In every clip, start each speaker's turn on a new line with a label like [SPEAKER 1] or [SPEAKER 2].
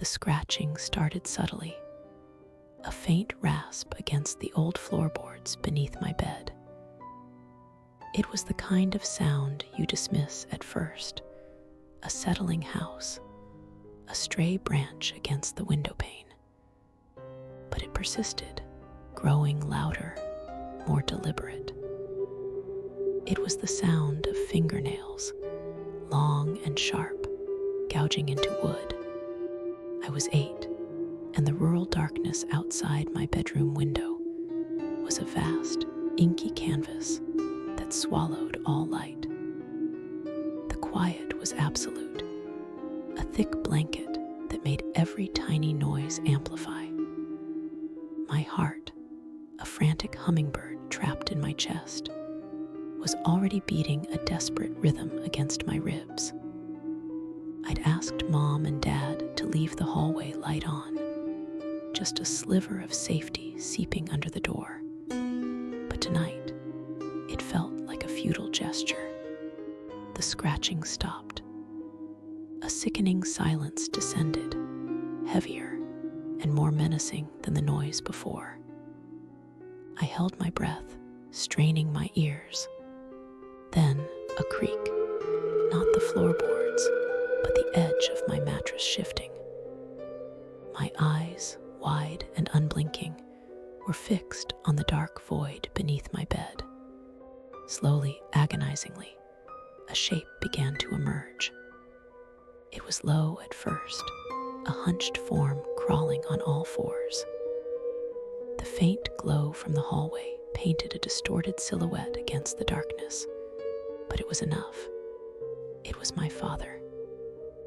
[SPEAKER 1] The scratching started subtly, a faint rasp against the old floorboards beneath my bed. It was the kind of sound you dismiss at first, a settling house, a stray branch against the windowpane. But it persisted, growing louder, more deliberate. It was the sound of fingernails, long and sharp, gouging into wood. I was 8, and the rural darkness outside my bedroom window was a vast, inky canvas that swallowed all light. The quiet was absolute, a thick blanket that made every tiny noise amplify. My heart, a frantic hummingbird trapped in my chest, was already beating a desperate rhythm against my ribs. I'd asked Mom and Dad to leave the hallway light on, just a sliver of safety seeping under the door. But tonight, it felt like a futile gesture. The scratching stopped. A sickening silence descended, heavier and more menacing than the noise before. I held my breath, straining my ears. Then a creak, not the floorboards, but the edge of my mattress shifting. My eyes, wide and unblinking, were fixed on the dark void beneath my bed. Slowly, agonizingly, a shape began to emerge. It was low at first, a hunched form crawling on all fours. The faint glow from the hallway painted a distorted silhouette against the darkness, but it was enough. It was my father.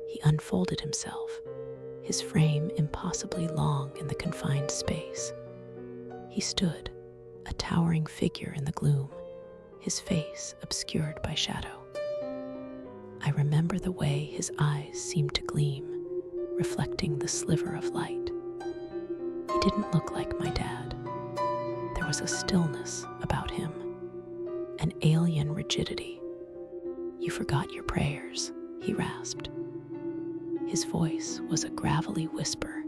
[SPEAKER 1] He unfolded himself, his frame impossibly long in the confined space. He stood, a towering figure in the gloom, his face obscured by shadow. I remember the way his eyes seemed to gleam, reflecting the sliver of light. He didn't look like my dad. There was a stillness about him, an alien rigidity. "You forgot your prayers," he rasped. His voice was a gravelly whisper,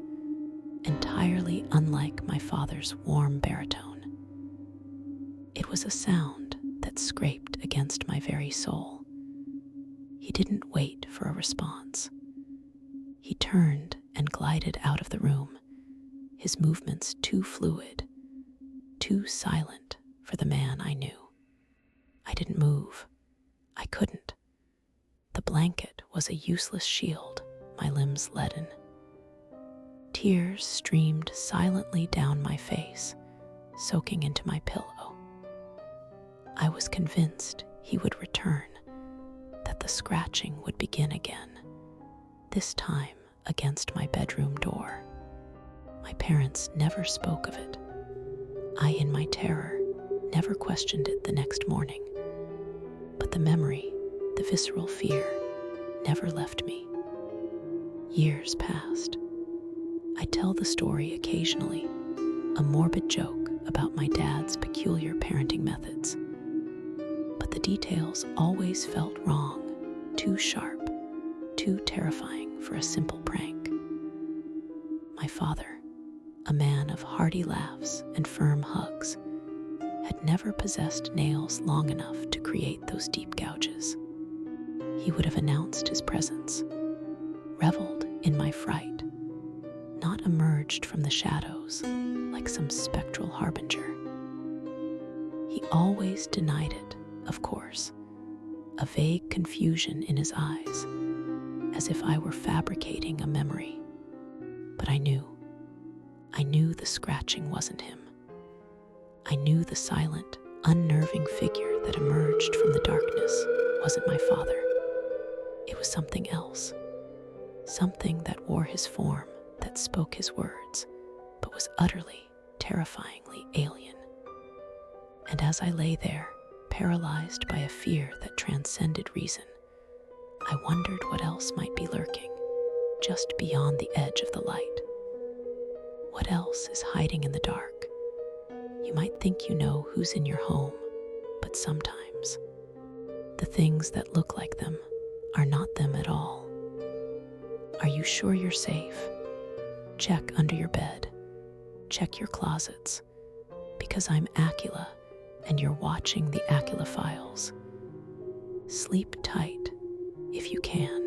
[SPEAKER 1] entirely unlike my father's warm baritone. It was a sound that scraped against my very soul. He didn't wait for a response. He turned and glided out of the room, his movements too fluid, too silent for the man I knew. I didn't move. I couldn't. The blanket was a useless shield, my limbs leaden. Tears streamed silently down my face, soaking into my pillow. I was convinced he would return, that the scratching would begin again, this time against my bedroom door. My parents never spoke of it. I, in my terror, never questioned it the next morning. But the memory, the visceral fear, never left me. Years passed. I tell the story occasionally, a morbid joke about my dad's peculiar parenting methods. But the details always felt wrong, too sharp, too terrifying for a simple prank. My father, a man of hearty laughs and firm hugs, had never possessed nails long enough to create those deep gouges. He would have announced his presence, reveled in my fright, not emerged from the shadows like some spectral harbinger. He always denied it, of course, a vague confusion in his eyes, as if I were fabricating a memory. But I knew the scratching wasn't him. I knew the silent, unnerving figure that emerged from the darkness wasn't my father. It was something else, something that wore his form, that spoke his words, but was utterly, terrifyingly alien. And as I lay there, paralyzed by a fear that transcended reason, I wondered what else might be lurking, just beyond the edge of the light. What else is hiding in the dark? You might think you know who's in your home, but sometimes the things that look like them are not them at all. Are you sure you're safe? Check under your bed. Check your closets. Because I'm Aqeela, and you're watching the Aqeela Files. Sleep tight, if you can.